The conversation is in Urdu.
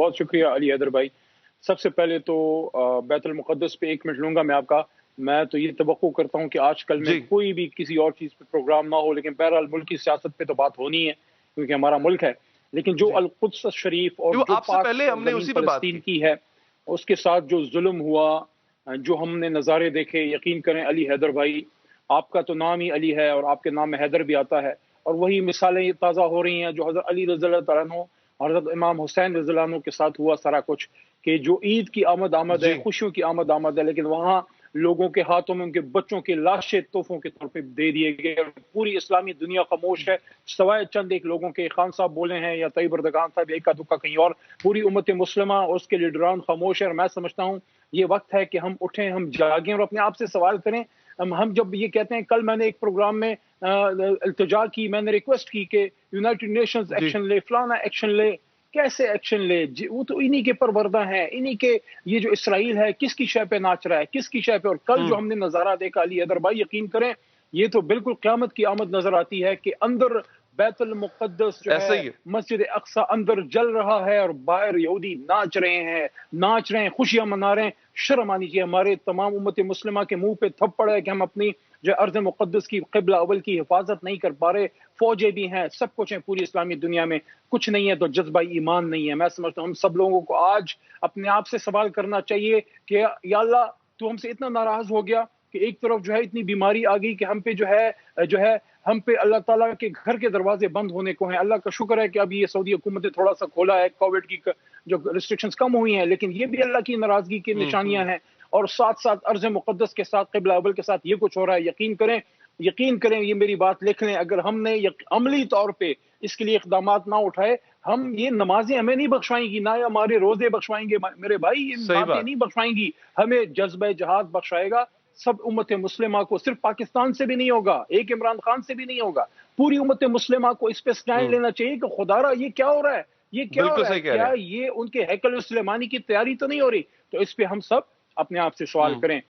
بہت شکریہ علی حیدر بھائی. سب سے پہلے تو بیت المقدس پہ 1 منٹ لوں گا میں آپ کا. میں تو یہ توقع کرتا ہوں کہ آج کل میں کوئی بھی کسی اور چیز پہ پروگرام نہ ہو، لیکن بہرحال ملک کی سیاست پہ تو بات ہونی ہے کیونکہ ہمارا ملک ہے. لیکن جو القدس شریف اور جو پاک زمین فلسطین کی ہے، اس کے ساتھ جو ظلم ہوا، جو ہم نے نظارے دیکھے، یقین کریں علی حیدر بھائی، آپ کا تو نام ہی علی ہے اور آپ کے نام میں حیدر بھی آتا ہے، اور وہی مثالیں تازہ ہو رہی ہیں جو حضرت علی رضی اللہ تعالیٰ عنہ، حضرت امام حسین رضی اللہ عنہ کے ساتھ ہوا سارا کچھ، کہ جو عید کی آمد ہے، خوشیوں کی آمد ہے، لیکن وہاں لوگوں کے ہاتھوں میں ان کے بچوں کی لاشیں تحفوں کے طور پہ دے دیے گئے، اور پوری اسلامی دنیا خاموش ہے سوائے چند ایک لوگوں کے. خان صاحب بولے ہیں یا طیب اردگان صاحب ایک کا دکا کہیں اور، پوری امت مسلمہ اور اس کے لیڈران خاموش ہے. اور میں سمجھتا ہوں یہ وقت ہے کہ ہم اٹھیں، ہم جاگیں اور اپنے آپ سے سوال کریں. ہم جب یہ کہتے ہیں، کل میں نے ایک پروگرام میں التجا کی، میں نے ریکویسٹ کی کہ یونائٹڈ نیشنز ایکشن لے، فلانا ایکشن لے. کیسے ایکشن لے؟ وہ تو انہی کے پروردہ ہیں، انہی کے. یہ جو اسرائیل ہے کس کی شے پہ ناچ رہا ہے، کس کی شے پہ؟ اور کل جو ہم نے نظارہ دیکھا علی حیدر بھائی، یقین کریں یہ تو بالکل قیامت کی آمد نظر آتی ہے کہ اندر بیت المقدس جو ہے مسجد اقصی اندر جل رہا ہے اور باہر یہودی ناچ رہے ہیں، خوشیاں منا رہے ہیں. شرم آنی چاہیے. ہمارے تمام امت مسلمہ کے منہ پہ تھپڑ ہے کہ ہم اپنی جو ارض مقدس کی قبلہ اول کی حفاظت نہیں کر پا رہے. فوجیں بھی ہیں، سب کچھ ہیں پوری اسلامی دنیا میں، کچھ نہیں ہے تو جذبہ ایمان نہیں ہے. میں سمجھتا ہوں ہم سب لوگوں کو آج اپنے آپ سے سوال کرنا چاہیے کہ یا اللہ تو ہم سے اتنا ناراض ہو گیا کہ ایک طرف جو ہے اتنی بیماری آ گئی کہ ہم پہ جو ہے ہم پہ اللہ تعالیٰ کے گھر کے دروازے بند ہونے کو ہیں. اللہ کا شکر ہے کہ اب یہ سعودی حکومت نے تھوڑا سا کھولا ہے، کووڈ کی جو ریسٹرکشنز کم ہوئی ہیں، لیکن یہ بھی اللہ کی ناراضگی کی نشانیاں ہیں. اور ساتھ ساتھ ارض مقدس کے ساتھ قبلہ اول کے ساتھ یہ کچھ ہو رہا ہے. یقین کریں یہ میری بات لکھ لیں، اگر ہم نے عملی طور پہ اس کے لیے اقدامات نہ اٹھائے، ہم یہ نمازیں ہمیں نہیں بخشوائیں گی، نہ ہمارے روزے بخشوائیں گے میرے بھائی، یہ نمازیں نہیں بخشوائیں گی. ہمیں جذبہ جہاد بخشائے گا سب امت مسلمہ کو. صرف پاکستان سے بھی نہیں ہوگا، ایک عمران خان سے بھی نہیں ہوگا، پوری امت مسلمہ کو اس پہ سٹینڈ لینا چاہیے کہ خدا را یہ کیا ہو رہا ہے، یہ کیا ہو رہا ہے، کیا یہ ان کے ہیکل سلیمانی کی تیاری تو نہیں ہو رہی؟ تو اس پہ ہم سب اپنے آپ سے سوال کریں.